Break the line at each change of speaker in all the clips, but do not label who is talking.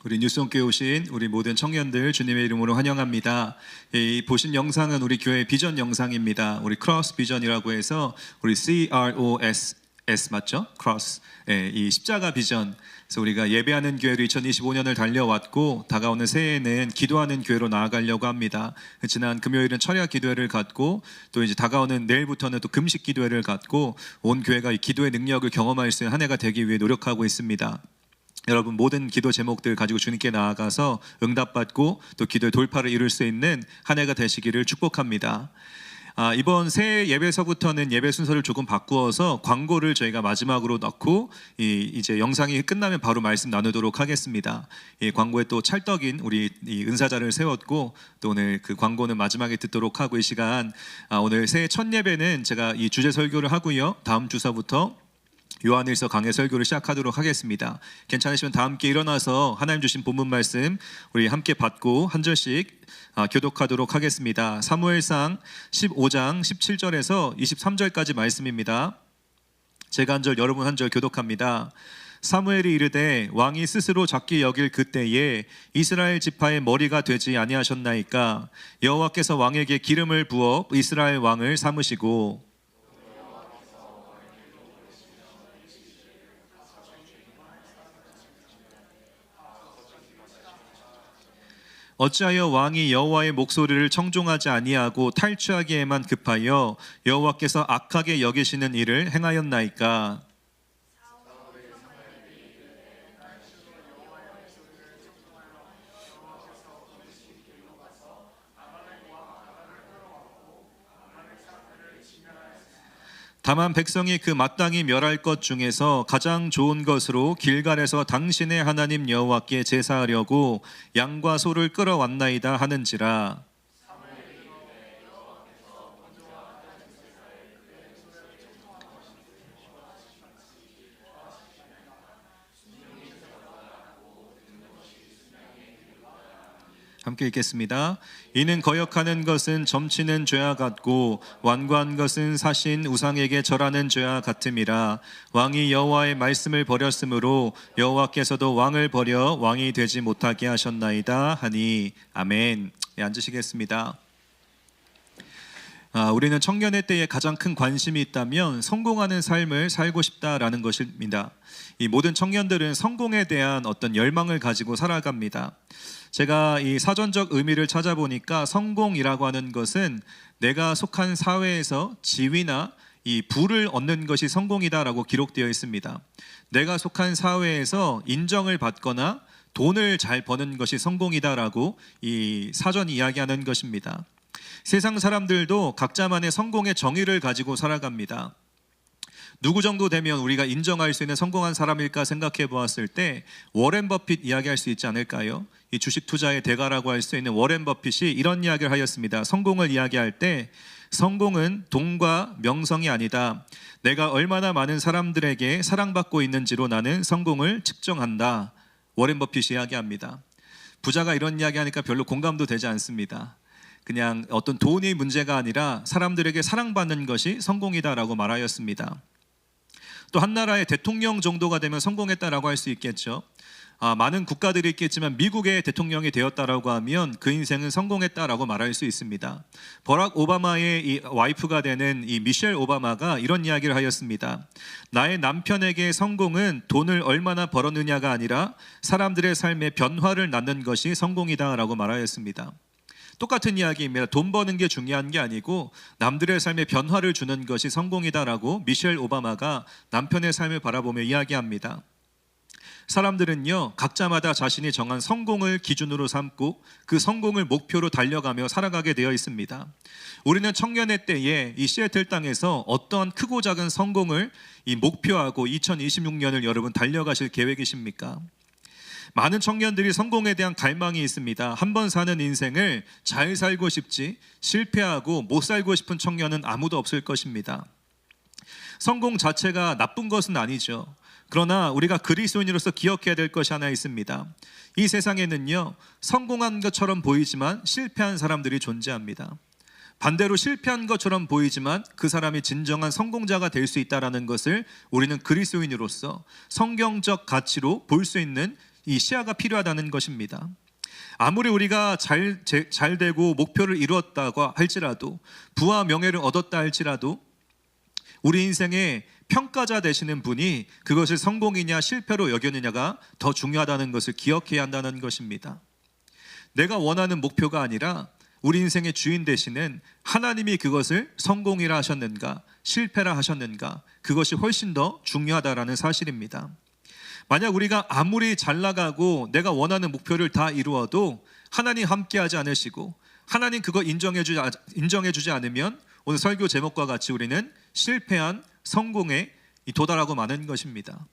우리 뉴스홈교회 오신 우리 모든 청년들 주님의 이름으로 환영합니다. 이 보신 영상은 우리 교회 비전 영상입니다. 우리 크로스 비전이라고 해서 우리 CROSS 맞죠? 크로스. 이 십자가 비전. 그래서 우리가 예배하는 교회로 2025년을 달려왔고 다가오는 새해에는 기도하는 교회로 나아가려고 합니다. 지난 금요일은 철야 기도회를 갖고 또 이제 다가오는 내일부터는 또 금식 기도회를 갖고 온 교회가 이 기도의 능력을 경험할 수 있는 한 해가 되기 위해 노력하고 있습니다. 여러분 모든 기도 제목들 가지고 주님께 나아가서 응답받고 또 기도의 돌파를 이룰 수 있는 한 해가 되시기를 축복합니다. 이번 새해 예배서부터는 예배 순서를 조금 바꾸어서 광고를 저희가 마지막으로 넣고 이제 영상이 끝나면 바로 말씀 나누도록 하겠습니다. 이 광고에 또 찰떡인 우리 이 은사자를 세웠고 또 오늘 그 광고는 마지막에 듣도록 하고 이 시간 오늘 새해 첫 예배는 제가 이 주제 설교를 하고요. 다음 주서부터 요한일서 강해 설교를 시작하도록 하겠습니다. 괜찮으시면 다 함께 일어나서 하나님 주신 본문 말씀 우리 함께 받고 한 절씩 교독하도록 하겠습니다. 사무엘상 15장 17절에서 23절까지 말씀입니다. 제가 한 절 여러분 한 절 교독합니다. 사무엘이 이르되 왕이 스스로 작게 여길 그때에 이스라엘 지파의 머리가 되지 아니하셨나이까 여호와께서 왕에게 기름을 부어 이스라엘 왕을 삼으시고 어찌하여 왕이 여호와의 목소리를 청종하지 아니하고 탈취하기에만 급하여 여호와께서 악하게 여기시는 일을 행하였나이까? 다만 백성이 그 마땅히 멸할 것 중에서 가장 좋은 것으로 길갈에서 당신의 하나님 여호와께 제사하려고 양과 소를 끌어왔나이다 하는지라. 함께 읽겠습니다. 이는 거역하는 것은 점치는 죄와 같고 완고한 것은 사신 우상에게 절하는 죄와 같음이라. 왕이 여호와의 말씀을 버렸으므로 여호와께서도 왕을 버려 왕이 되지 못하게 하셨나이다 하니. 아멘. 앉으시겠습니다. 우리는 청년의 때에 가장 큰 관심이 있다면 성공하는 삶을 살고 싶다라는 것입니다. 이 모든 청년들은 성공에 대한 어떤 열망을 가지고 살아갑니다. 제가 이 사전적 의미를 찾아보니까 성공이라고 하는 것은 내가 속한 사회에서 지위나 이 부를 얻는 것이 성공이다라고 기록되어 있습니다. 내가 속한 사회에서 인정을 받거나 돈을 잘 버는 것이 성공이다라고 이 사전이 이야기하는 것입니다. 세상 사람들도 각자만의 성공의 정의를 가지고 살아갑니다. 누구 정도 되면 우리가 인정할 수 있는 성공한 사람일까 생각해 보았을 때 워렌 버핏 이야기할 수 있지 않을까요? 이 주식 투자의 대가라고 할 수 있는 워렌 버핏이 이런 이야기를 하였습니다. 성공을 이야기할 때 성공은 돈과 명성이 아니다. 내가 얼마나 많은 사람들에게 사랑받고 있는지로 나는 성공을 측정한다. 워렌 버핏이 이야기합니다. 부자가 이런 이야기하니까 별로 공감도 되지 않습니다. 그냥 어떤 돈이 문제가 아니라 사람들에게 사랑받는 것이 성공이다라고 말하였습니다. 또 한 나라의 대통령 정도가 되면 성공했다라고 할 수 있겠죠. 많은 국가들이 있겠지만 미국의 대통령이 되었다라고 하면 그 인생은 성공했다라고 말할 수 있습니다. 버락 오바마의 이 와이프가 되는 이 미셸 오바마가 이런 이야기를 하였습니다. 나의 남편에게 성공은 돈을 얼마나 벌었느냐가 아니라 사람들의 삶에 변화를 낳는 것이 성공이다라고 말하였습니다. 똑같은 이야기입니다. 돈 버는 게 중요한 게 아니고 남들의 삶에 변화를 주는 것이 성공이다라고 미셸 오바마가 남편의 삶을 바라보며 이야기합니다. 사람들은요, 각자마다 자신이 정한 성공을 기준으로 삼고 그 성공을 목표로 달려가며 살아가게 되어 있습니다. 우리는 청년의 때에 이 시애틀 땅에서 어떠한 크고 작은 성공을 이 목표하고 2026년을 여러분 달려가실 계획이십니까? 많은 청년들이 성공에 대한 갈망이 있습니다. 한 번 사는 인생을 잘 살고 싶지 실패하고 못 살고 싶은 청년은 아무도 없을 것입니다. 성공 자체가 나쁜 것은 아니죠. 그러나 우리가 그리스도인으로서 기억해야 될 것이 하나 있습니다. 이 세상에는요, 성공한 것처럼 보이지만 실패한 사람들이 존재합니다. 반대로 실패한 것처럼 보이지만 그 사람이 진정한 성공자가 될 수 있다는 것을 우리는 그리스도인으로서 성경적 가치로 볼 수 있는 이 시야가 필요하다는 것입니다. 아무리 우리가 잘 되고 목표를 이루었다고 할지라도, 부와 명예를 얻었다 할지라도, 우리 인생의 평가자 되시는 분이 그것을 성공이냐 실패로 여겼느냐가 더 중요하다는 것을 기억해야 한다는 것입니다. 내가 원하는 목표가 아니라 우리 인생의 주인 되시는 하나님이 그것을 성공이라 하셨는가 실패라 하셨는가, 그것이 훨씬 더 중요하다라는 사실입니다. 만약 우리가 아무리 잘 나가고 내가 원하는 목표를 다 이루어도 하나님 함께하지 않으시고 하나님 그거 인정해주지 않으면 오늘 설교 제목과 같이 우리는 실패한 성공에 도달하고 마는 것입니다.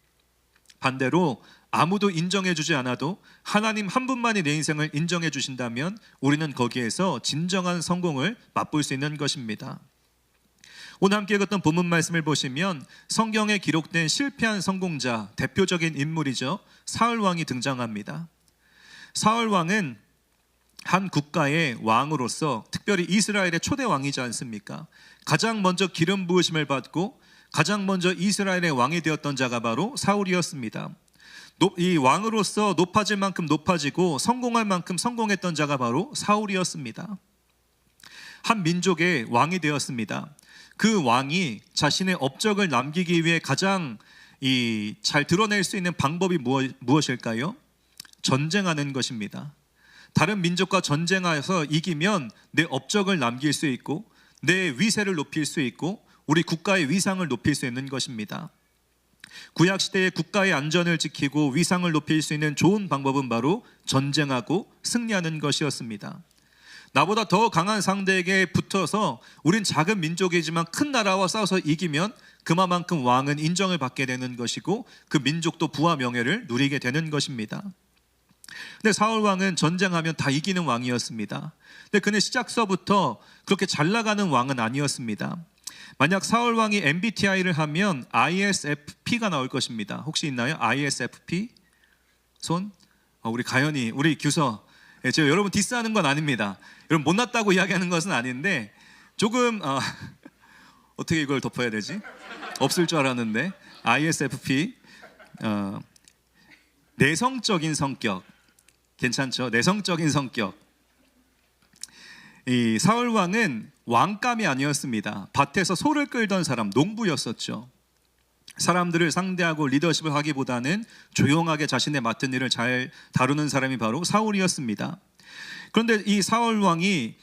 반대로 아무도 인정해주지 않아도 하나님 한 분만이 내 인생을 인정해 주신다면 우리는 거기에서 진정한 성공을 맛볼 수 있는 것입니다. 오늘 함께 읽었던 본문 말씀을 보시면 성경에 기록된 실패한 성공자 대표적인 인물이죠. 사울 왕이 등장합니다. 사울 왕은 한 국가의 왕으로서 특별히 이스라엘의 초대 왕이지 않습니까? 가장 먼저 기름 부으심을 받고 가장 먼저 이스라엘의 왕이 되었던 자가 바로 사울이었습니다. 이 왕으로서 높아질 만큼 높아지고 성공할 만큼 성공했던 자가 바로 사울이었습니다. 한 민족의 왕이 되었습니다. 그 왕이 자신의 업적을 남기기 위해 가장 잘 드러낼 수 있는 방법이 무엇일까요? 전쟁하는 것입니다. 다른 민족과 전쟁하여서 이기면 내 업적을 남길 수 있고 내 위세를 높일 수 있고 우리 국가의 위상을 높일 수 있는 것입니다. 구약시대의 국가의 안전을 지키고 위상을 높일 수 있는 좋은 방법은 바로 전쟁하고 승리하는 것이었습니다. 나보다 더 강한 상대에게 붙어서 우린 작은 민족이지만 큰 나라와 싸워서 이기면 그만큼 왕은 인정을 받게 되는 것이고 그 민족도 부와 명예를 누리게 되는 것입니다. 근데 사울 왕은 전쟁하면 다 이기는 왕이었습니다. 근데 그는 시작서부터 그렇게 잘 나가는 왕은 아니었습니다. 만약 사울 왕이 MBTI를 하면 ISFP가 나올 것입니다. 혹시 있나요? ISFP? 손? 우리 가연이, 우리 규서. 제가 여러분 디스하는 건 아닙니다. 여러분 못났다고 이야기하는 것은 아닌데 조금 어떻게 이걸 덮어야 되지? 없을 줄 알았는데 ISFP 내성적인 성격 괜찮죠? 내성적인 성격. 이 사울 왕은 왕감이 아니었습니다. 밭에서 소를 끌던 사람, 농부였었죠. 사람들을 상대하고 리더십을 하기보다는 조용하게 자신의 맡은 일을 잘 다루는 사람이 바로 사울이었습니다. 그런데 이 사울 왕이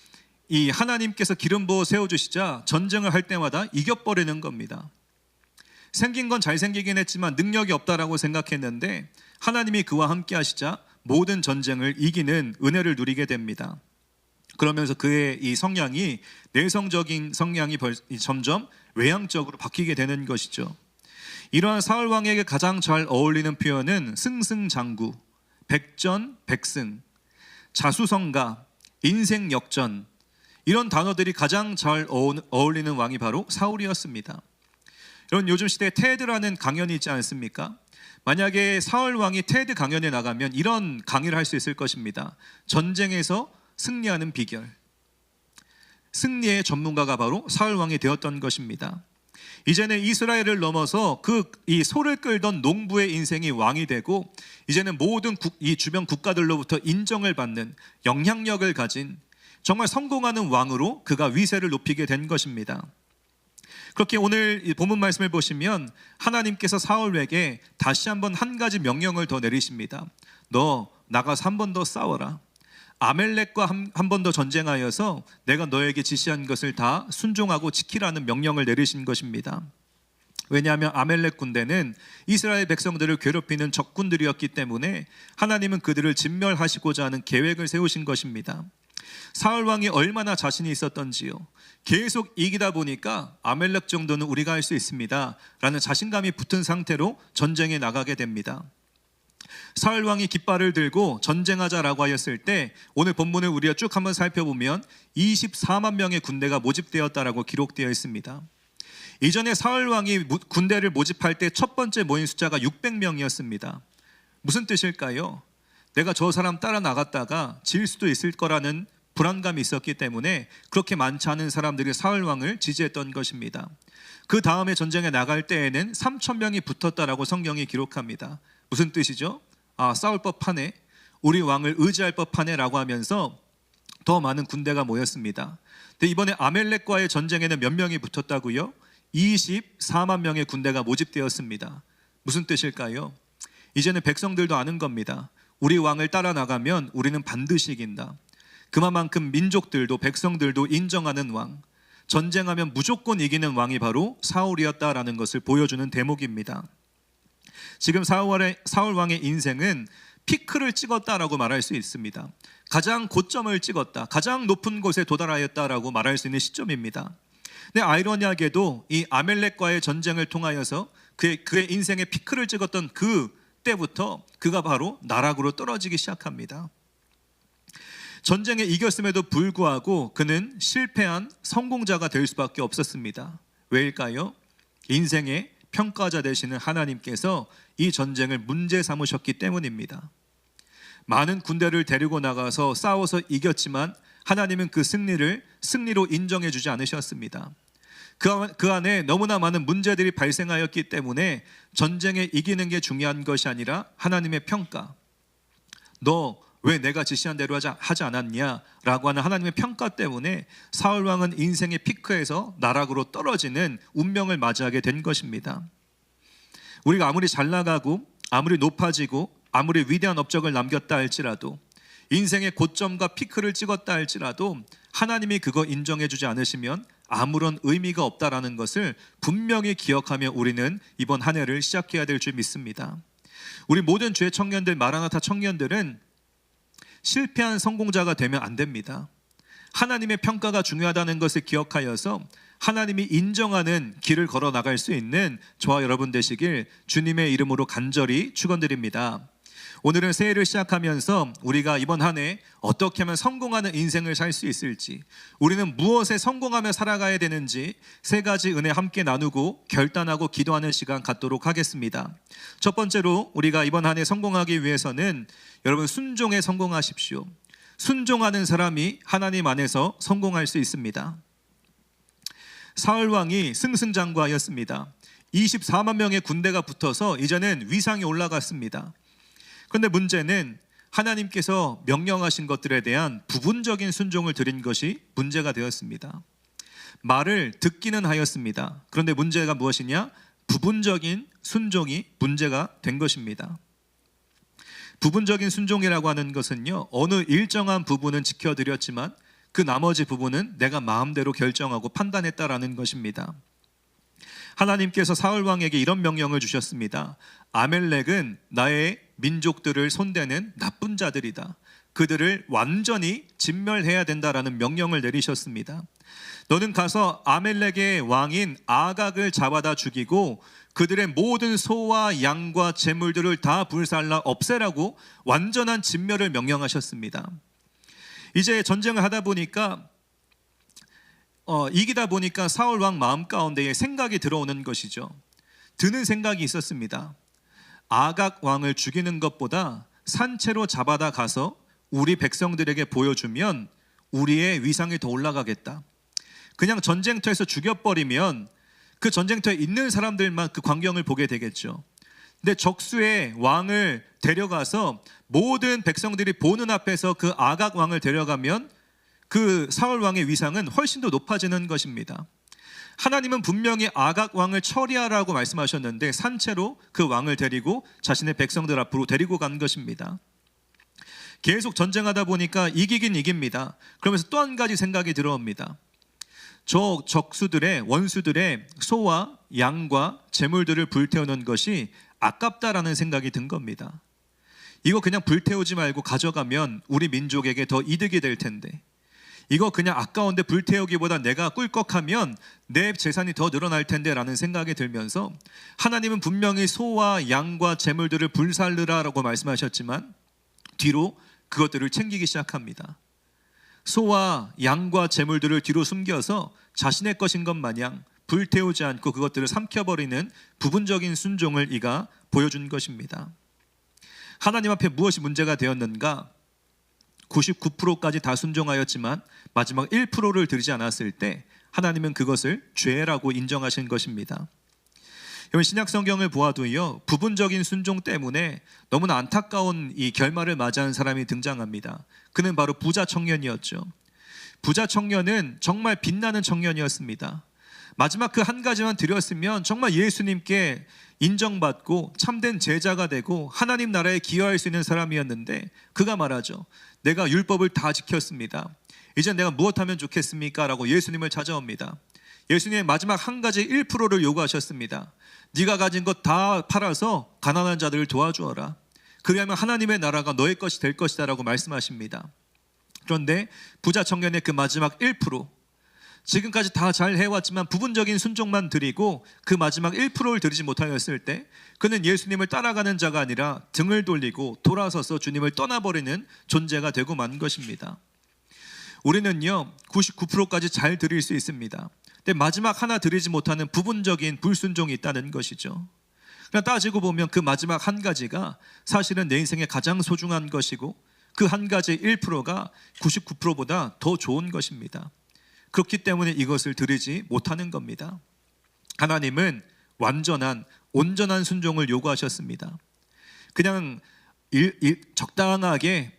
이 하나님께서 기름 부어 세워주시자 전쟁을 할 때마다 이겨버리는 겁니다. 생긴 건 잘생기긴 했지만 능력이 없다라고 생각했는데 하나님이 그와 함께 하시자 모든 전쟁을 이기는 은혜를 누리게 됩니다. 그러면서 그의 이 성향이 내성적인 성향이 점점 외향적으로 바뀌게 되는 것이죠. 이러한 사울 왕에게 가장 잘 어울리는 표현은 승승장구, 백전백승, 자수성가, 인생역전, 이런 단어들이 가장 잘 어울리는 왕이 바로 사울이었습니다. 여러분 요즘 시대에 테드라는 강연이 있지 않습니까? 만약에 사울 왕이 테드 강연에 나가면 이런 강의를 할 수 있을 것입니다. 전쟁에서 승리하는 비결. 승리의 전문가가 바로 사울 왕이 되었던 것입니다. 이제는 이스라엘을 넘어서 이 소를 끌던 농부의 인생이 왕이 되고 이제는 모든 이 주변 국가들로부터 인정을 받는 영향력을 가진 정말 성공하는 왕으로 그가 위세를 높이게 된 것입니다. 그렇게 오늘 이 본문 말씀을 보시면 하나님께서 사울에게 다시 한번 한 가지 명령을 더 내리십니다. 너 나가서 한 번 더 싸워라. 아멜렉과 한 번 더 전쟁하여서 내가 너에게 지시한 것을 다 순종하고 지키라는 명령을 내리신 것입니다. 왜냐하면 아멜렉 군대는 이스라엘 백성들을 괴롭히는 적군들이었기 때문에 하나님은 그들을 진멸하시고자 하는 계획을 세우신 것입니다. 사울 왕이 얼마나 자신이 있었던지요. 계속 이기다 보니까 아멜렉 정도는 우리가 할 수 있습니다 라는 자신감이 붙은 상태로 전쟁에 나가게 됩니다. 사울 왕이 깃발을 들고 전쟁하자라고 하였을 때 오늘 본문을 우리가 쭉 한번 살펴보면 24만 명의 군대가 모집되었다라고 기록되어 있습니다. 이전에 사울 왕이 군대를 모집할 때 첫 번째 모인 숫자가 600명이었습니다. 무슨 뜻일까요? 내가 저 사람 따라 나갔다가 질 수도 있을 거라는 불안감이 있었기 때문에 그렇게 많지 않은 사람들이 사울 왕을 지지했던 것입니다. 그 다음에 전쟁에 나갈 때에는 3,000명이 붙었다라고 성경이 기록합니다. 무슨 뜻이죠? 싸울 법하네, 우리 왕을 의지할 법하네라고 하면서 더 많은 군대가 모였습니다. 근데 이번에 아멜렉과의 전쟁에는 몇 명이 붙었다고요? 24만 명의 군대가 모집되었습니다. 무슨 뜻일까요? 이제는 백성들도 아는 겁니다. 우리 왕을 따라 나가면 우리는 반드시 이긴다. 그만큼 민족들도 백성들도 인정하는 왕, 전쟁하면 무조건 이기는 왕이 바로 사울이었다라는 것을 보여주는 대목입니다. 지금 사울 왕의 인생은 피크를 찍었다라고 말할 수 있습니다. 가장 고점을 찍었다, 가장 높은 곳에 도달하였다라고 말할 수 있는 시점입니다. 근데 아이러니하게도 이 아멜렉과의 전쟁을 통하여서 그의 인생의 피크를 찍었던 그 때부터 그가 바로 나락으로 떨어지기 시작합니다. 전쟁에 이겼음에도 불구하고 그는 실패한 성공자가 될 수밖에 없었습니다. 왜일까요? 인생의 평가자 되시는 하나님께서 이 전쟁을 문제 삼으셨기 때문입니다. 많은 군대를 데리고 나가서 싸워서 이겼지만 하나님은 그 승리로 인정해 주지 않으셨습니다. 그 안에 너무나 많은 문제들이 발생하였기 때문에 전쟁에 이기는 게 중요한 것이 아니라 하나님의 평가, 너 왜 내가 지시한 대로 하지 않았냐라고 하는 하나님의 평가 때문에 사울 왕은 인생의 피크에서 나락으로 떨어지는 운명을 맞이하게 된 것입니다. 우리가 아무리 잘 나가고 아무리 높아지고 아무리 위대한 업적을 남겼다 할지라도, 인생의 고점과 피크를 찍었다 할지라도 하나님이 그거 인정해 주지 않으시면 아무런 의미가 없다라는 것을 분명히 기억하며 우리는 이번 한 해를 시작해야 될 줄 믿습니다. 우리 모든 주의 청년들, 마라나타 청년들은 실패한 성공자가 되면 안 됩니다. 하나님의 평가가 중요하다는 것을 기억하여서 하나님이 인정하는 길을 걸어 나갈 수 있는 저와 여러분 되시길 주님의 이름으로 간절히 축원드립니다. 오늘은 새해를 시작하면서 우리가 이번 한 해 어떻게 하면 성공하는 인생을 살 수 있을지, 우리는 무엇에 성공하며 살아가야 되는지 세 가지 은혜 함께 나누고 결단하고 기도하는 시간 갖도록 하겠습니다. 첫 번째로 우리가 이번 한 해 성공하기 위해서는 여러분 순종에 성공하십시오. 순종하는 사람이 하나님 안에서 성공할 수 있습니다. 사울 왕이 승승장구하였습니다. 24만 명의 군대가 붙어서 이제는 위상이 올라갔습니다. 그런데 문제는 하나님께서 명령하신 것들에 대한 부분적인 순종을 드린 것이 문제가 되었습니다. 말을 듣기는 하였습니다. 그런데 문제가 무엇이냐? 부분적인 순종이 문제가 된 것입니다. 부분적인 순종이라고 하는 것은요, 어느 일정한 부분은 지켜드렸지만 그 나머지 부분은 내가 마음대로 결정하고 판단했다라는 것입니다. 하나님께서 사울 왕에게 이런 명령을 주셨습니다. 아멜렉은 나의 민족들을 손대는 나쁜 자들이다. 그들을 완전히 진멸해야 된다라는 명령을 내리셨습니다. 너는 가서 아멜렉의 왕인 아각을 잡아다 죽이고 그들의 모든 소와 양과 재물들을 다 불살라 없애라고 완전한 진멸을 명령하셨습니다. 이제 전쟁을 하다 보니까 이기다 보니까 사울 왕 마음 가운데에 생각이 들어오는 것이죠. 드는 생각이 있었습니다. 아각 왕을 죽이는 것보다 산채로 잡아다 가서 우리 백성들에게 보여주면 우리의 위상이 더 올라가겠다. 그냥 전쟁터에서 죽여버리면 그 전쟁터에 있는 사람들만 그 광경을 보게 되겠죠. 근데 적수의 왕을 데려가서 모든 백성들이 보는 앞에서 그 아각 왕을 데려가면 그 사울 왕의 위상은 훨씬 더 높아지는 것입니다. 하나님은 분명히 아각 왕을 처리하라고 말씀하셨는데 산채로 그 왕을 데리고 자신의 백성들 앞으로 데리고 간 것입니다. 계속 전쟁하다 보니까 이기긴 이깁니다. 그러면서 또 한 가지 생각이 들어옵니다. 저 적수들의 원수들의 소와 양과 재물들을 불태우는 것이 아깝다라는 생각이 든 겁니다. 이거 그냥 불태우지 말고 가져가면 우리 민족에게 더 이득이 될 텐데, 이거 그냥 아까운데 불태우기보다 내가 꿀꺽하면 내 재산이 더 늘어날 텐데 라는 생각이 들면서 하나님은 분명히 소와 양과 재물들을 불살르라라고 말씀하셨지만 뒤로 그것들을 챙기기 시작합니다. 소와 양과 재물들을 뒤로 숨겨서 자신의 것인 것 마냥 불태우지 않고 그것들을 삼켜버리는 부분적인 순종을 이가 보여준 것입니다. 하나님 앞에 무엇이 문제가 되었는가? 99%까지 다 순종하였지만 마지막 1%를 드리지 않았을 때 하나님은 그것을 죄라고 인정하신 것입니다. 여러분 신약 성경을 보아도요, 부분적인 순종 때문에 너무나 안타까운 이 결말을 맞이한 사람이 등장합니다. 그는 바로 부자 청년이었죠. 부자 청년은 정말 빛나는 청년이었습니다. 마지막 그 한 가지만 드렸으면 정말 예수님께 인정받고 참된 제자가 되고 하나님 나라에 기여할 수 있는 사람이었는데, 그가 말하죠. 내가 율법을 다 지켰습니다. 이제 내가 무엇하면 좋겠습니까? 라고 예수님을 찾아옵니다. 예수님의 마지막 한 가지 1%를 요구하셨습니다. 네가 가진 것 다 팔아서 가난한 자들을 도와주어라. 그리하면 하나님의 나라가 너의 것이 될 것이다 라고 말씀하십니다. 그런데 부자 청년의 그 마지막 1%, 지금까지 다 잘 해왔지만 부분적인 순종만 드리고 그 마지막 1%를 드리지 못하였을 때, 그는 예수님을 따라가는 자가 아니라 등을 돌리고 돌아서서 주님을 떠나버리는 존재가 되고 만 것입니다. 우리는요 99%까지 잘 드릴 수 있습니다. 근데 마지막 하나 드리지 못하는 부분적인 불순종이 있다는 것이죠. 그러나 따지고 보면 그 마지막 한 가지가 사실은 내 인생에 가장 소중한 것이고, 그 한 가지 1%가 99%보다 더 좋은 것입니다. 그렇기 때문에 이것을 드리지 못하는 겁니다. 하나님은 완전한 온전한 순종을 요구하셨습니다. 그냥 적당하게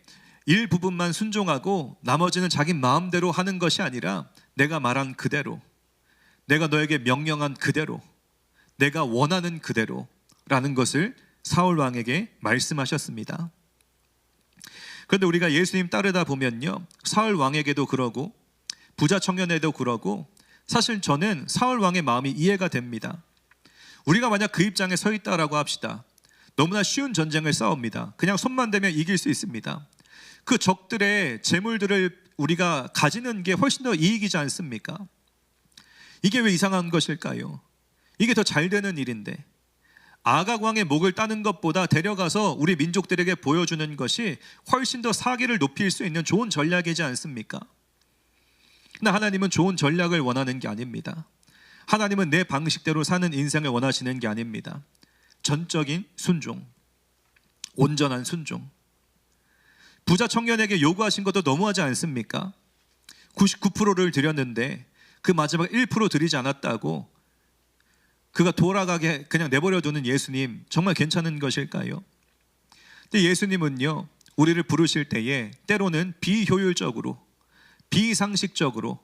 일부분만 순종하고 나머지는 자기 마음대로 하는 것이 아니라, 내가 말한 그대로, 내가 너에게 명령한 그대로, 내가 원하는 그대로 라는 것을 사울 왕에게 말씀하셨습니다. 그런데 우리가 예수님 따르다 보면요, 사울 왕에게도 그러고 부자 청년에도 그러고, 사실 저는 사울 왕의 마음이 이해가 됩니다. 우리가 만약 그 입장에 서 있다라고 합시다. 너무나 쉬운 전쟁을 싸웁니다. 그냥 손만 대면 이길 수 있습니다. 그 적들의 재물들을 우리가 가지는 게 훨씬 더 이익이지 않습니까? 이게 왜 이상한 것일까요? 이게 더 잘 되는 일인데, 아각 왕의 목을 따는 것보다 데려가서 우리 민족들에게 보여주는 것이 훨씬 더 사기를 높일 수 있는 좋은 전략이지 않습니까? 그러나 하나님은 좋은 전략을 원하는 게 아닙니다. 하나님은 내 방식대로 사는 인생을 원하시는 게 아닙니다. 전적인 순종, 온전한 순종. 부자 청년에게 요구하신 것도 너무하지 않습니까? 99%를 드렸는데 그 마지막 1% 드리지 않았다고 그가 돌아가게 그냥 내버려두는 예수님, 정말 괜찮은 것일까요? 근데 예수님은요, 우리를 부르실 때에 때로는 비효율적으로, 비상식적으로,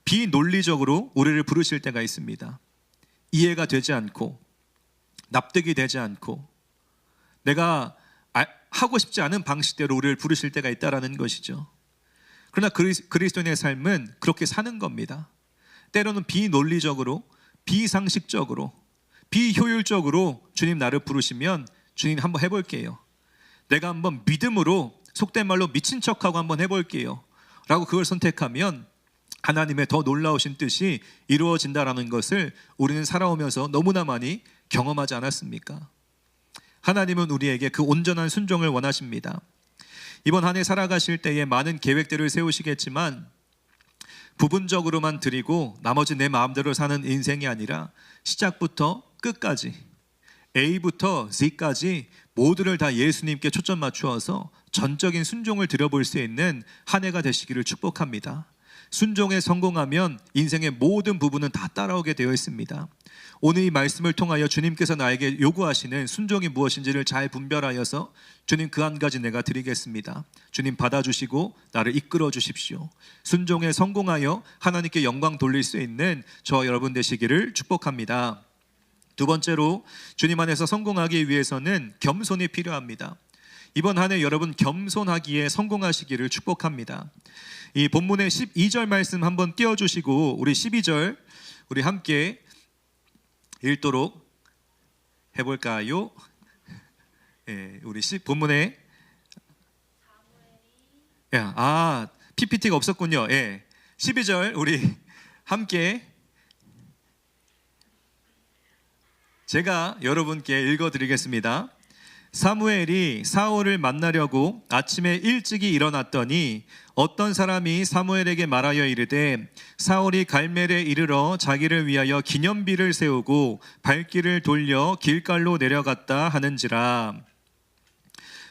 비논리적으로 우리를 부르실 때가 있습니다. 이해가 되지 않고 납득이 되지 않고 내가 하고 싶지 않은 방식대로 우리를 부르실 때가 있다라는 것이죠. 그러나 그리스도인의 삶은 그렇게 사는 겁니다. 때로는 비논리적으로, 비상식적으로, 비효율적으로 주님 나를 부르시면, 주님 한번 해볼게요, 내가 한번 믿음으로, 속된 말로 미친 척하고 한번 해볼게요 라고 그걸 선택하면 하나님의 더 놀라우신 뜻이 이루어진다라는 것을 우리는 살아오면서 너무나 많이 경험하지 않았습니까? 하나님은 우리에게 그 온전한 순종을 원하십니다. 이번 한 해 살아가실 때에 많은 계획들을 세우시겠지만 부분적으로만 드리고 나머지 내 마음대로 사는 인생이 아니라 시작부터 끝까지, A부터 Z까지 모두를 다 예수님께 초점 맞추어서 전적인 순종을 드려볼 수 있는 한 해가 되시기를 축복합니다. 순종에 성공하면 인생의 모든 부분은 다 따라오게 되어 있습니다. 오늘 이 말씀을 통하여 주님께서 나에게 요구하시는 순종이 무엇인지를 잘 분별하여서, 주님 그 한 가지 내가 드리겠습니다, 주님 받아주시고 나를 이끌어 주십시오. 순종에 성공하여 하나님께 영광 돌릴 수 있는 저와 여러분 되시기를 축복합니다. 두 번째로, 주님 안에서 성공하기 위해서는 겸손이 필요합니다. 이번 한 해 여러분 겸손하기에 성공하시기를 축복합니다. 이 본문의 12절 말씀 한번 띄워주시고 우리 12절 우리 함께 읽도록 해볼까요? 우리 본문에 PPT가 없었군요. 12절 우리 함께 제가 여러분께 읽어드리겠습니다. 사무엘이 사울을 만나려고 아침에 일찍이 일어났더니 어떤 사람이 사무엘에게 말하여 이르되, 사울이 갈멜에 이르러 자기를 위하여 기념비를 세우고 발길을 돌려 길갈로 내려갔다 하는지라.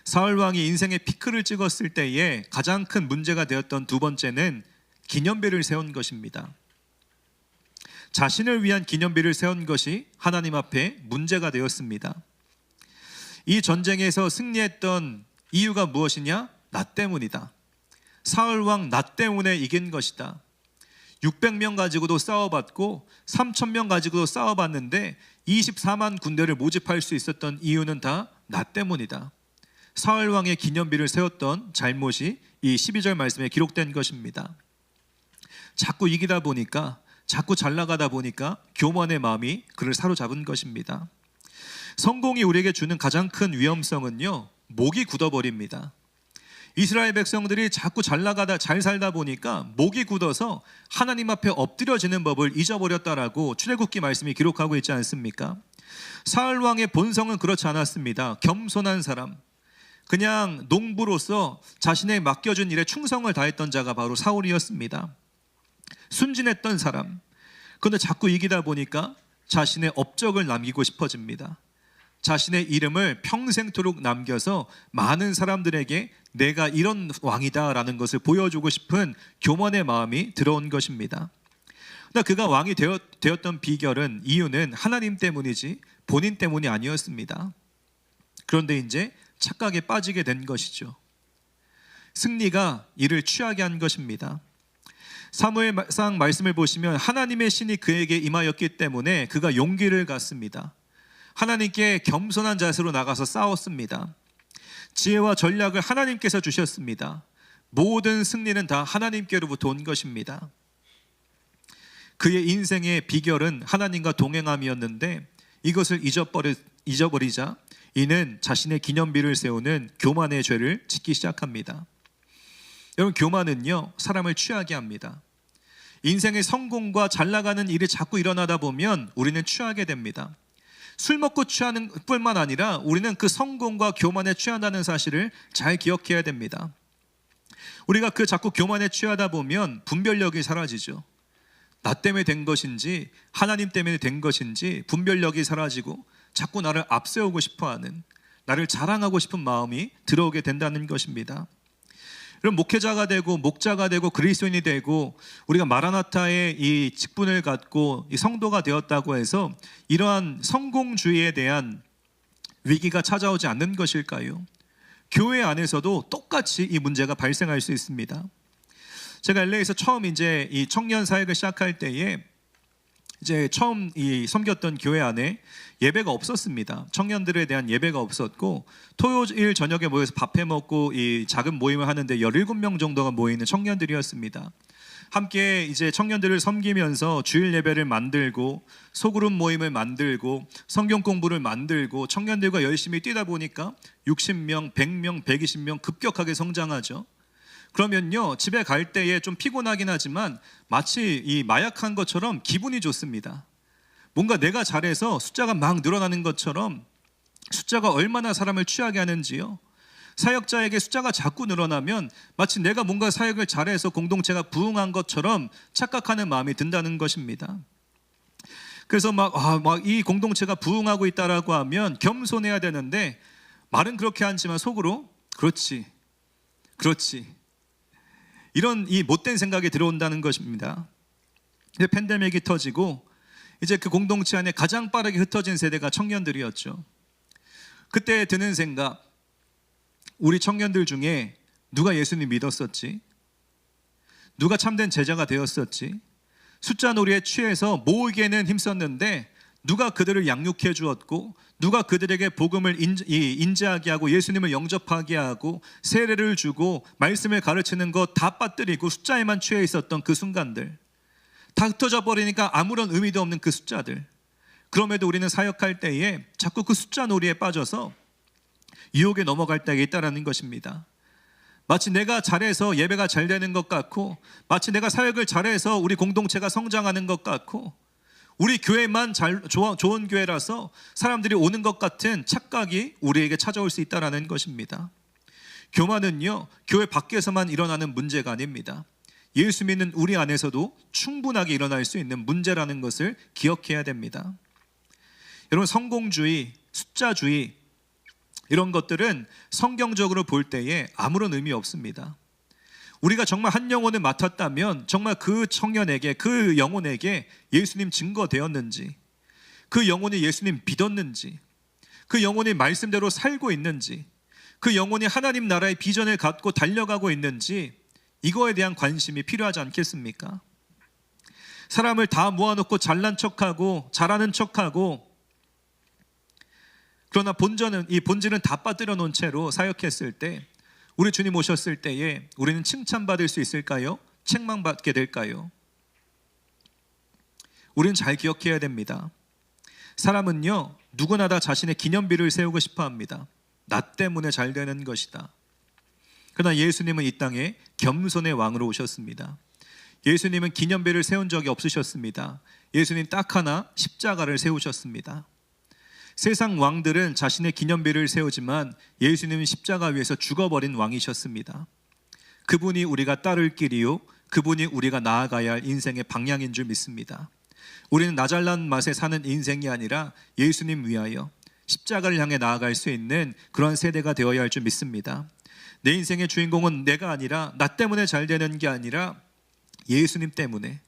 사울 왕이 인생의 피크를 찍었을 때에 가장 큰 문제가 되었던 두 번째는 기념비를 세운 것입니다. 자신을 위한 기념비를 세운 것이 하나님 앞에 문제가 되었습니다. 이 전쟁에서 승리했던 이유가 무엇이냐? 나 때문이다. 사울 왕 나 때문에 이긴 것이다. 600명 가지고도 싸워봤고 3,000명 가지고도 싸워봤는데 24만 군대를 모집할 수 있었던 이유는 다 나 때문이다. 사울 왕의 기념비를 세웠던 잘못이 이 12절 말씀에 기록된 것입니다. 자꾸 이기다 보니까, 자꾸 잘 나가다 보니까 교만의 마음이 그를 사로잡은 것입니다. 성공이 우리에게 주는 가장 큰 위험성은요, 목이 굳어버립니다. 이스라엘 백성들이 자꾸 잘 나가다 잘 살다 보니까 목이 굳어서 하나님 앞에 엎드려지는 법을 잊어버렸다라고 출애굽기 말씀이 기록하고 있지 않습니까? 사울 왕의 본성은 그렇지 않았습니다. 겸손한 사람, 그냥 농부로서 자신의 맡겨준 일에 충성을 다했던 자가 바로 사울이었습니다. 순진했던 사람. 그런데 자꾸 이기다 보니까 자신의 업적을 남기고 싶어집니다. 자신의 이름을 평생토록 남겨서 많은 사람들에게 내가 이런 왕이다라는 것을 보여주고 싶은 교만의 마음이 들어온 것입니다. 그가 왕이 되었던 비결은, 이유는 하나님 때문이지 본인 때문이 아니었습니다. 그런데 이제 착각에 빠지게 된 것이죠. 승리가 이를 취하게 한 것입니다. 사무엘상 말씀을 보시면 하나님의 신이 그에게 임하였기 때문에 그가 용기를 갖습니다. 하나님께 겸손한 자세로 나가서 싸웠습니다. 지혜와 전략을 하나님께서 주셨습니다. 모든 승리는 다 하나님께로부터 온 것입니다. 그의 인생의 비결은 하나님과 동행함이었는데 이것을 잊어버리자 이는 자신의 기념비를 세우는 교만의 죄를 짓기 시작합니다. 여러분, 교만은요, 사람을 취하게 합니다. 인생의 성공과 잘 나가는 일이 자꾸 일어나다 보면 우리는 취하게 됩니다. 술 먹고 취하는 뿐만 아니라 우리는 그 성공과 교만에 취한다는 사실을 잘 기억해야 됩니다. 우리가 그 자꾸 교만에 취하다 보면 분별력이 사라지죠. 나 때문에 된 것인지 하나님 때문에 된 것인지 분별력이 사라지고 자꾸 나를 앞세우고 싶어하는, 나를 자랑하고 싶은 마음이 들어오게 된다는 것입니다. 여러분, 목회자가 되고 목자가 되고 그리스도인이 되고 우리가 마라나타의 이 직분을 갖고 이 성도가 되었다고 해서 이러한 성공주의에 대한 위기가 찾아오지 않는 것일까요? 교회 안에서도 똑같이 이 문제가 발생할 수 있습니다. 제가 LA에서 처음 이제 이 청년 사역을 시작할 때에 이제 처음 이 섬겼던 교회 안에 예배가 없었습니다. 청년들에 대한 예배가 없었고 토요일 저녁에 모여서 밥해 먹고 이 작은 모임을 하는데 17명 정도가 모이는 청년들이었습니다. 함께 이제 청년들을 섬기면서 주일 예배를 만들고 소그룹 모임을 만들고 성경 공부를 만들고 청년들과 열심히 뛰다 보니까 60명, 100명, 120명 급격하게 성장하죠. 그러면요, 집에 갈 때에 좀 피곤하긴 하지만 마치 이 마약한 것처럼 기분이 좋습니다. 뭔가 내가 잘해서 숫자가 막 늘어나는 것처럼, 숫자가 얼마나 사람을 취하게 하는지요. 사역자에게 숫자가 자꾸 늘어나면 마치 내가 뭔가 사역을 잘해서 공동체가 부흥한 것처럼 착각하는 마음이 든다는 것입니다. 그래서 막 이 공동체가 부흥하고 있다라고 하면 겸손해야 되는데 말은 그렇게 하지만 속으로 그렇지 이런 이 못된 생각이 들어온다는 것입니다. 이제 팬데믹이 터지고 이제 그 공동체 안에 가장 빠르게 흩어진 세대가 청년들이었죠. 그때 드는 생각, 우리 청년들 중에 누가 예수님 믿었었지? 누가 참된 제자가 되었었지? 숫자 놀이에 취해서 모으기에는 힘썼는데 누가 그들을 양육해 주었고 누가 그들에게 복음을 인지하게 하고 예수님을 영접하게 하고 세례를 주고 말씀을 가르치는 것 다 빠뜨리고 숫자에만 취해 있었던 그 순간들, 다 흩어져 버리니까 아무런 의미도 없는 그 숫자들. 그럼에도 우리는 사역할 때에 자꾸 그 숫자 놀이에 빠져서 유혹에 넘어갈 때가 있다는 것입니다. 마치 내가 잘해서 예배가 잘 되는 것 같고 마치 내가 사역을 잘해서 우리 공동체가 성장하는 것 같고 우리 교회만 좋은 교회라서 사람들이 오는 것 같은 착각이 우리에게 찾아올 수 있다는 것입니다. 교만은요, 교회 밖에서만 일어나는 문제가 아닙니다. 예수 믿는 우리 안에서도 충분하게 일어날 수 있는 문제라는 것을 기억해야 됩니다. 여러분, 성공주의, 숫자주의 이런 것들은 성경적으로 볼 때에 아무런 의미 없습니다. 우리가 정말 한 영혼을 맡았다면 정말 그 청년에게, 그 영혼에게 예수님 증거되었는지, 그 영혼이 예수님 믿었는지, 그 영혼이 말씀대로 살고 있는지, 그 영혼이 하나님 나라의 비전을 갖고 달려가고 있는지, 이거에 대한 관심이 필요하지 않겠습니까? 사람을 다 모아놓고 잘난 척하고 잘하는 척하고, 그러나 이 본질은 다 빠뜨려 놓은 채로 사역했을 때, 우리 주님 오셨을 때에 우리는 칭찬받을 수 있을까요? 책망받게 될까요? 우리는 잘 기억해야 됩니다. 사람은요, 누구나 다 자신의 기념비를 세우고 싶어 합니다. 나 때문에 잘 되는 것이다. 그러나 예수님은 이 땅에 겸손의 왕으로 오셨습니다. 예수님은 기념비를 세운 적이 없으셨습니다. 예수님 딱 하나 십자가를 세우셨습니다. 세상 왕들은 자신의 기념비를 세우지만 예수님은 십자가 위에서 죽어버린 왕이셨습니다. 그분이 우리가 따를 길이요, 그분이 우리가 나아가야 할 인생의 방향인 줄 믿습니다. 우리는 나 잘난 맛에 사는 인생이 아니라 예수님 위하여 십자가를 향해 나아갈 수 있는 그런 세대가 되어야 할 줄 믿습니다. 내 인생의 주인공은 내가 아니라, 나 때문에 잘 되는 게 아니라 예수님 때문에,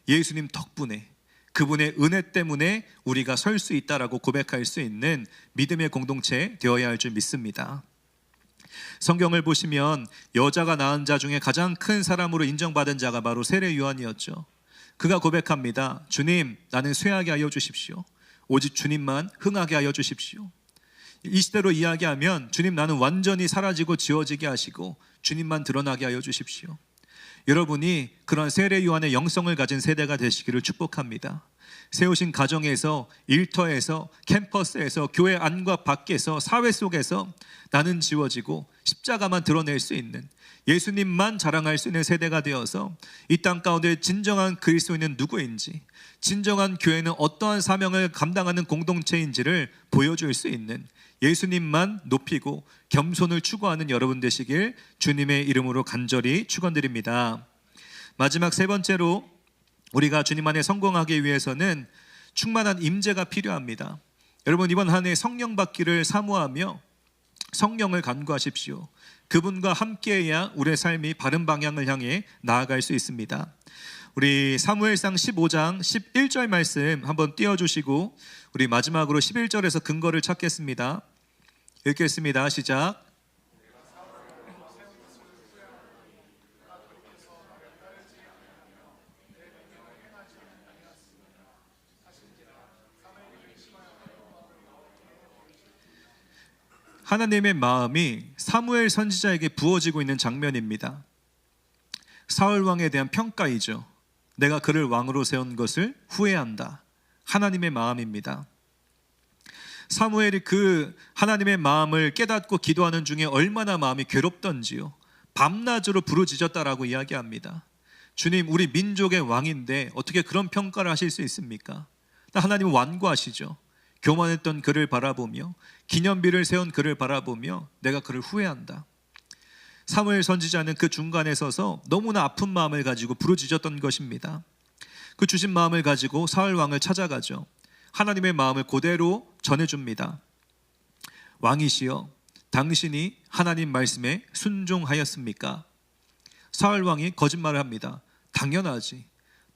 예수님 덕분에, 그분의 은혜 때문에 우리가 설 수 있다라고 고백할 수 있는 믿음의 공동체 되어야 할 줄 믿습니다. 성경을 보시면 여자가 낳은 자 중에 가장 큰 사람으로 인정받은 자가 바로 세례 요한이었죠. 그가 고백합니다. 주님, 나는 쇠하게 하여 주십시오. 오직 주님만 흥하게 하여 주십시오. 이 시대로 이야기하면 주님, 나는 완전히 사라지고 지워지게 하시고 주님만 드러나게 하여 주십시오. 여러분이 그런 세례 요한의 영성을 가진 세대가 되시기를 축복합니다. 세우신 가정에서, 일터에서, 캠퍼스에서, 교회 안과 밖에서, 사회 속에서 나는 지워지고 십자가만 드러낼 수 있는, 예수님만 자랑할 수 있는 세대가 되어서 이 땅 가운데 진정한 그리스도인은 누구인지, 진정한 교회는 어떠한 사명을 감당하는 공동체인지를 보여줄 수 있는, 예수님만 높이고 겸손을 추구하는 여러분 되시길 주님의 이름으로 간절히 축원드립니다. 마지막 세 번째로, 우리가 주님 안에 성공하기 위해서는 충만한 임재가 필요합니다. 여러분, 이번 한 해 성령 받기를 사모하며 성령을 간구하십시오. 그분과 함께해야 우리의 삶이 바른 방향을 향해 나아갈 수 있습니다. 우리 사무엘상 15장 11절 말씀 한번 띄워주시고 우리 마지막으로 11절에서 근거를 찾겠습니다. 읽겠습니다. 시작. 하나님의 마음이 사무엘 선지자에게 부어지고 있는 장면입니다. 사울 왕에 대한 평가이죠. 내가 그를 왕으로 세운 것을 후회한다. 하나님의 마음입니다. 사무엘이 그 하나님의 마음을 깨닫고 기도하는 중에 얼마나 마음이 괴롭던지요, 밤낮으로 부르짖었다라고 이야기합니다. 주님, 우리 민족의 왕인데 어떻게 그런 평가를 하실 수 있습니까? 하나님은 완고하시죠. 교만했던 그를 바라보며, 기념비를 세운 그를 바라보며 내가 그를 후회한다. 사무엘 선지자는 그 중간에 서서 너무나 아픈 마음을 가지고 부르짖었던 것입니다. 그 주신 마음을 가지고 사울 왕을 찾아가죠. 하나님의 마음을 그대로 전해줍니다. 왕이시여, 당신이 하나님 말씀에 순종하였습니까? 사울 왕이 거짓말을 합니다. 당연하지,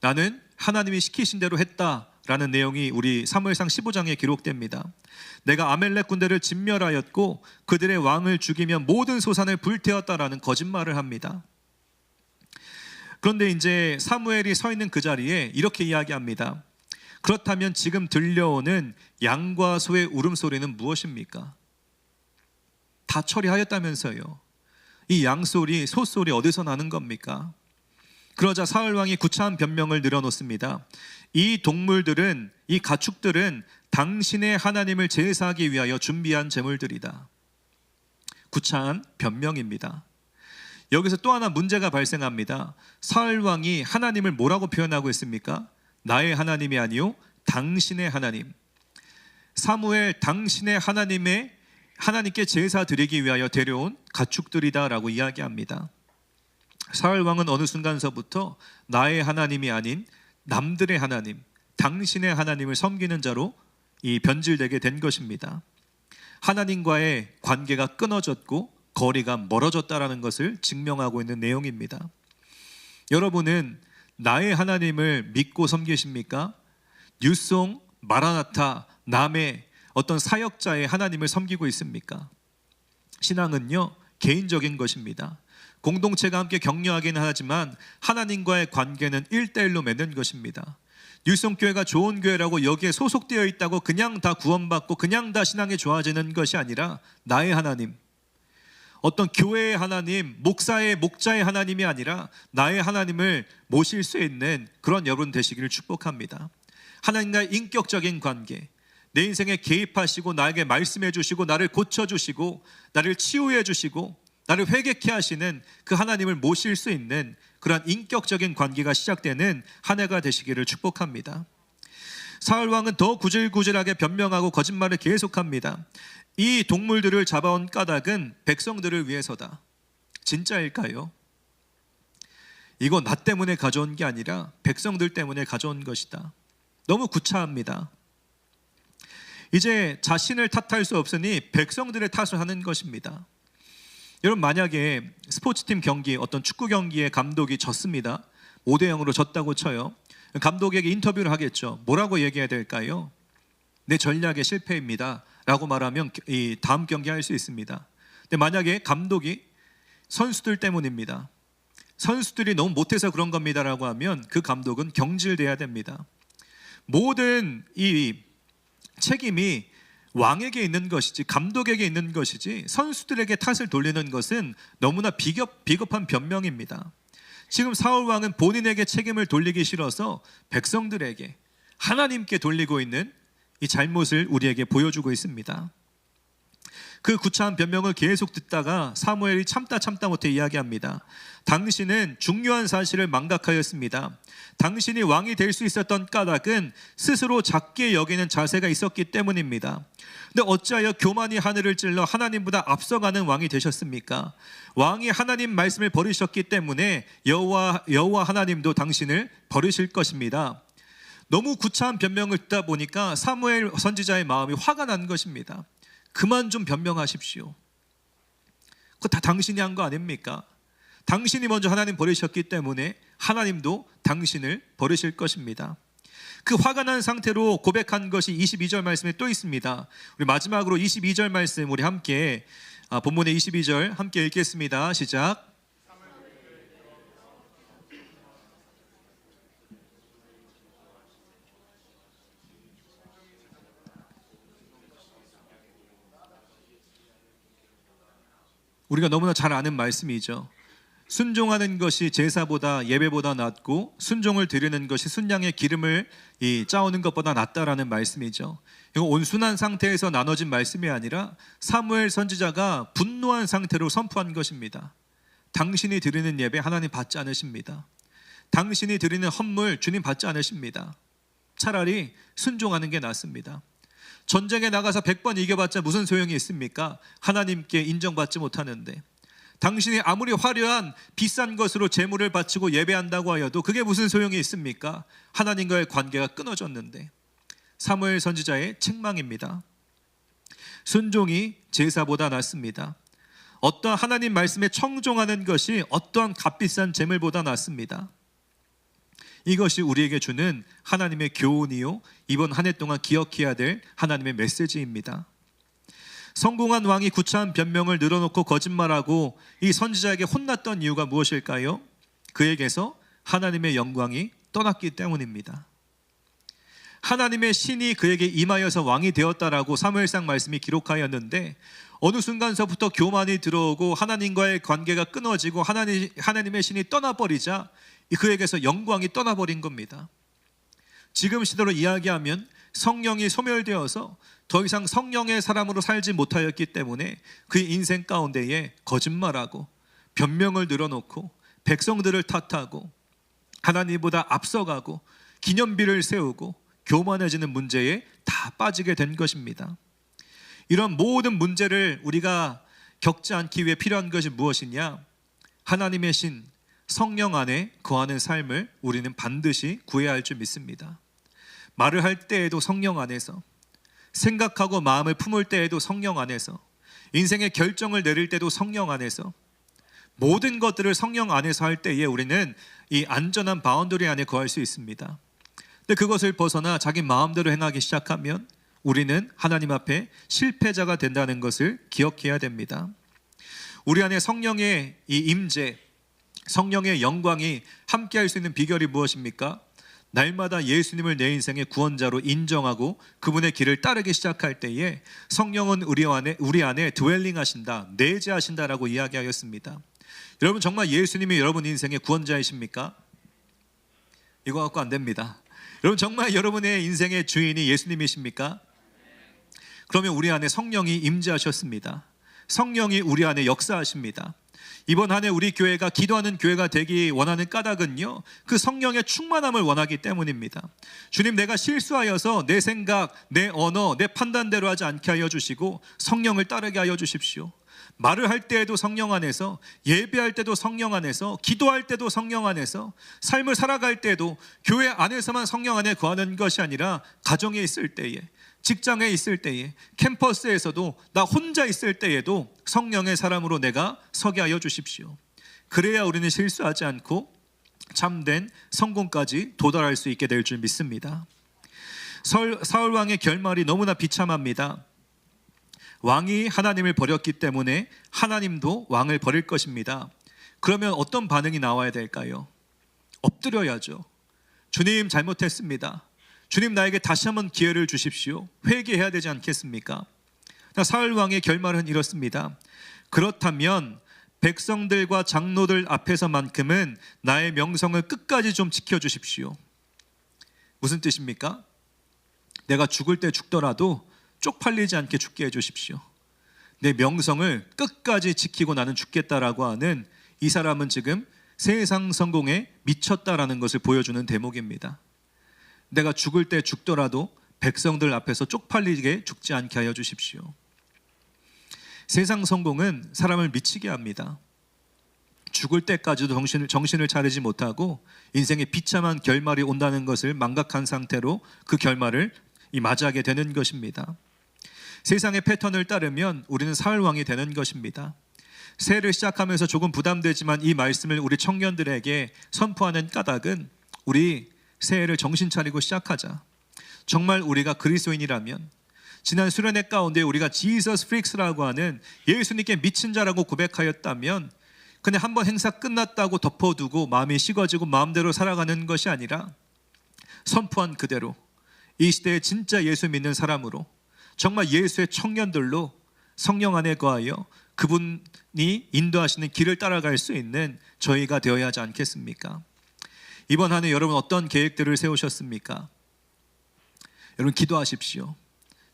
나는 하나님이 시키신 대로 했다라는 내용이 우리 사무엘상 15장에 기록됩니다. 내가 아멜렉 군대를 진멸하였고 그들의 왕을 죽이며 모든 소산을 불태웠다라는 거짓말을 합니다. 그런데 이제 사무엘이 서 있는 그 자리에 이렇게 이야기합니다. 그렇다면 지금 들려오는 양과 소의 울음소리는 무엇입니까? 다 처리하였다면서요. 이 양소리, 소소리 어디서 나는 겁니까? 그러자 사울 왕이 구차한 변명을 늘어놓습니다. 이 동물들은, 이 가축들은 당신의 하나님을 제사하기 위하여 준비한 제물들이다. 구차한 변명입니다. 여기서 또 하나 문제가 발생합니다. 사울 왕이 하나님을 뭐라고 표현하고 있습니까? 나의 하나님이 아니요 당신의 하나님. 사무엘, 당신의 하나님께 제사 드리기 위하여 데려온 가축들이다라고 이야기합니다. 사울 왕은 어느 순간서부터 나의 하나님이 아닌 남들의 하나님, 당신의 하나님을 섬기는 자로 이 변질되게 된 것입니다. 하나님과의 관계가 끊어졌고 거리가 멀어졌다라는 것을 증명하고 있는 내용입니다. 여러분은 나의 하나님을 믿고 섬기십니까? 뉴송, 마라나타, 남의 어떤 사역자의 하나님을 섬기고 있습니까? 신앙은요, 개인적인 것입니다. 공동체가 함께 격려하기는 하지만 하나님과의 관계는 1대1로 맺는 것입니다. 뉴송교회가 좋은 교회라고 여기에 소속되어 있다고 그냥 다 구원받고 그냥 다 신앙이 좋아지는 것이 아니라 나의 하나님, 어떤 교회의 하나님, 목자의 하나님이 아니라 나의 하나님을 모실 수 있는 그런 여러분 되시기를 축복합니다. 하나님과의 인격적인 관계, 내 인생에 개입하시고 나에게 말씀해 주시고 나를 고쳐주시고 나를 치유해 주시고 나를 회개케 하시는 그 하나님을 모실 수 있는 그러한 인격적인 관계가 시작되는 한 해가 되시기를 축복합니다. 사울 왕은 더 구질구질하게 변명하고 거짓말을 계속합니다. 이 동물들을 잡아온 까닭은 백성들을 위해서다. 진짜일까요? 이거 나 때문에 가져온 게 아니라 백성들 때문에 가져온 것이다. 너무 구차합니다. 이제 자신을 탓할 수 없으니 백성들의 탓을 하는 것입니다. 여러분, 만약에 스포츠팀 경기, 어떤 축구 경기에 감독이 졌습니다. 5대0으로 졌다고 쳐요. 감독에게 인터뷰를 하겠죠. 뭐라고 얘기해야 될까요? 내 전략의 실패입니다 라고 말하면 이 다음 경기 할 수 있습니다. 근데 만약에 감독이 선수들 때문입니다, 선수들이 너무 못해서 그런 겁니다 라고 하면 그 감독은 경질돼야 됩니다. 모든 이 책임이 왕에게 있는 것이지 감독에게 있는 것이지 선수들에게 탓을 돌리는 것은 너무나 비겁한 변명입니다. 지금 사울 왕은 본인에게 책임을 돌리기 싫어서 백성들에게, 하나님께 돌리고 있는 이 잘못을 우리에게 보여주고 있습니다. 그 구차한 변명을 계속 듣다가 사무엘이 참다 못해 이야기합니다. 당신은 중요한 사실을 망각하였습니다. 당신이 왕이 될 수 있었던 까닭은 스스로 작게 여기는 자세가 있었기 때문입니다. 근데 어찌하여 교만이 하늘을 찔러 하나님보다 앞서가는 왕이 되셨습니까? 왕이 하나님 말씀을 버리셨기 때문에 여호와 하나님도 당신을 버리실 것입니다. 너무 구차한 변명을 듣다 보니까 사무엘 선지자의 마음이 화가 난 것입니다. 그만 좀 변명하십시오. 그거 다 당신이 한 거 아닙니까? 당신이 먼저 하나님 버리셨기 때문에 하나님도 당신을 버리실 것입니다. 그 화가 난 상태로 고백한 것이 22절 말씀에 또 있습니다. 우리 마지막으로 22절 말씀 우리 함께 본문의 22절 함께 읽겠습니다. 시작. 우리가 너무나 잘 아는 말씀이죠. 순종하는 것이 제사보다 예배보다 낫고 순종을 드리는 것이 순양의 기름을 짜오는 것보다 낫다라는 말씀이죠. 이거 온순한 상태에서 나눠진 말씀이 아니라 사무엘 선지자가 분노한 상태로 선포한 것입니다. 당신이 드리는 예배 하나님 받지 않으십니다. 당신이 드리는 헌물 주님 받지 않으십니다. 차라리 순종하는 게 낫습니다. 전쟁에 나가서 100번 이겨봤자 무슨 소용이 있습니까? 하나님께 인정받지 못하는데. 당신이 아무리 화려한 비싼 것으로 제물을 바치고 예배한다고 하여도 그게 무슨 소용이 있습니까? 하나님과의 관계가 끊어졌는데. 사무엘 선지자의 책망입니다. 순종이 제사보다 낫습니다. 어떠한 하나님 말씀에 청종하는 것이 어떠한 값비싼 제물보다 낫습니다. 이것이 우리에게 주는 하나님의 교훈이요, 이번 한 해 동안 기억해야 될 하나님의 메시지입니다. 성공한 왕이 구차한 변명을 늘어놓고 거짓말하고 이 선지자에게 혼났던 이유가 무엇일까요? 그에게서 하나님의 영광이 떠났기 때문입니다. 하나님의 신이 그에게 임하여서 왕이 되었다라고 사무엘상 말씀이 기록하였는데 어느 순간서부터 교만이 들어오고 하나님과의 관계가 끊어지고 하나님의 신이 떠나버리자 그에게서 영광이 떠나버린 겁니다. 지금 시대로 이야기하면 성령이 소멸되어서 더 이상 성령의 사람으로 살지 못하였기 때문에 그의 인생 가운데에 거짓말하고 변명을 늘어놓고 백성들을 탓하고 하나님보다 앞서가고 기념비를 세우고 교만해지는 문제에 다 빠지게 된 것입니다. 이런 모든 문제를 우리가 겪지 않기 위해 필요한 것이 무엇이냐? 하나님의 신, 성령 안에 거하는 삶을 우리는 반드시 구해야 할 줄 믿습니다. 말을 할 때에도 성령 안에서, 생각하고 마음을 품을 때에도 성령 안에서, 인생의 결정을 내릴 때도 성령 안에서, 모든 것들을 성령 안에서 할 때에 우리는 이 안전한 바운더리 안에 거할 수 있습니다. 근데 그것을 벗어나 자기 마음대로 행하기 시작하면 우리는 하나님 앞에 실패자가 된다는 것을 기억해야 됩니다. 우리 안에 성령의 이 임재, 성령의 영광이 함께할 수 있는 비결이 무엇입니까? 날마다 예수님을 내 인생의 구원자로 인정하고 그분의 길을 따르기 시작할 때에 성령은 우리 안에 드웰링 하신다, 내재하신다라고 이야기하였습니다. 여러분, 정말 예수님이 여러분 인생의 구원자이십니까? 이거 갖고 안 됩니다. 여러분, 정말 여러분의 인생의 주인이 예수님이십니까? 그러면 우리 안에 성령이 임재하셨습니다. 성령이 우리 안에 역사하십니다. 이번 한 해 우리 교회가 기도하는 교회가 되기 원하는 까닭은요, 그 성령의 충만함을 원하기 때문입니다. 주님, 내가 실수하여서 내 생각, 내 언어, 내 판단대로 하지 않게 하여 주시고 성령을 따르게 하여 주십시오. 말을 할 때에도 성령 안에서, 예배할 때도 성령 안에서, 기도할 때도 성령 안에서, 삶을 살아갈 때도 교회 안에서만 성령 안에 거하는 것이 아니라 가정에 있을 때에, 직장에 있을 때에, 캠퍼스에서도, 나 혼자 있을 때에도 성령의 사람으로 내가 서게 하여 주십시오. 그래야 우리는 실수하지 않고 참된 성공까지 도달할 수 있게 될 줄 믿습니다. 사울 왕의 결말이 너무나 비참합니다. 왕이 하나님을 버렸기 때문에 하나님도 왕을 버릴 것입니다. 그러면 어떤 반응이 나와야 될까요? 엎드려야죠. 주님, 잘못했습니다. 주님, 나에게 다시 한번 기회를 주십시오. 회개해야 되지 않겠습니까? 사울 왕의 결말은 이렇습니다. 그렇다면 백성들과 장로들 앞에서만큼은 나의 명성을 끝까지 좀 지켜주십시오. 무슨 뜻입니까? 내가 죽을 때 죽더라도 쪽팔리지 않게 죽게 해주십시오. 내 명성을 끝까지 지키고 나는 죽겠다라고 하는, 이 사람은 지금 세상 성공에 미쳤다라는 것을 보여주는 대목입니다. 내가 죽을 때 죽더라도 백성들 앞에서 쪽팔리게 죽지 않게 하여 주십시오. 세상 성공은 사람을 미치게 합니다. 죽을 때까지도 정신을 차리지 못하고 인생의 비참한 결말이 온다는 것을 망각한 상태로 그 결말을 맞이하게 되는 것입니다. 세상의 패턴을 따르면 우리는 사울 왕이 되는 것입니다. 새해를 시작하면서 조금 부담되지만 이 말씀을 우리 청년들에게 선포하는 까닭은, 우리 새해를 정신 차리고 시작하자. 정말 우리가 그리스도인이라면, 지난 수련회 가운데 우리가 지저스 프릭스라고 하는 예수님께 미친 자라고 고백하였다면, 그냥 한번 행사 끝났다고 덮어두고 마음이 식어지고 마음대로 살아가는 것이 아니라 선포한 그대로 이 시대에 진짜 예수 믿는 사람으로, 정말 예수의 청년들로 성령 안에 거하여 그분이 인도하시는 길을 따라갈 수 있는 저희가 되어야 하지 않겠습니까? 이번 한 해 여러분 어떤 계획들을 세우셨습니까? 여러분, 기도하십시오.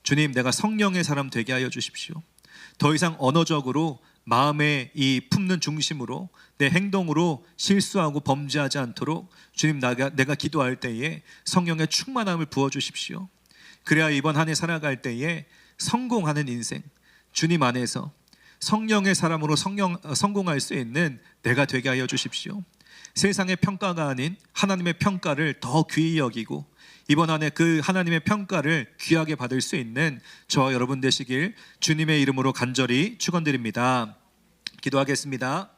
주님, 내가 성령의 사람 되게 하여 주십시오. 더 이상 언어적으로, 마음의 이 품는 중심으로, 내 행동으로 실수하고 범죄하지 않도록 주님, 내가 기도할 때에 성령의 충만함을 부어주십시오. 그래야 이번 한 해 살아갈 때에 성공하는 인생, 주님 안에서 성령의 사람으로 성공할 수 있는 내가 되게 하여 주십시오. 세상의 평가가 아닌 하나님의 평가를 더 귀히 여기고 이번 한 해 그 하나님의 평가를 귀하게 받을 수 있는 저와 여러분 되시길 주님의 이름으로 간절히 축원드립니다. 기도하겠습니다.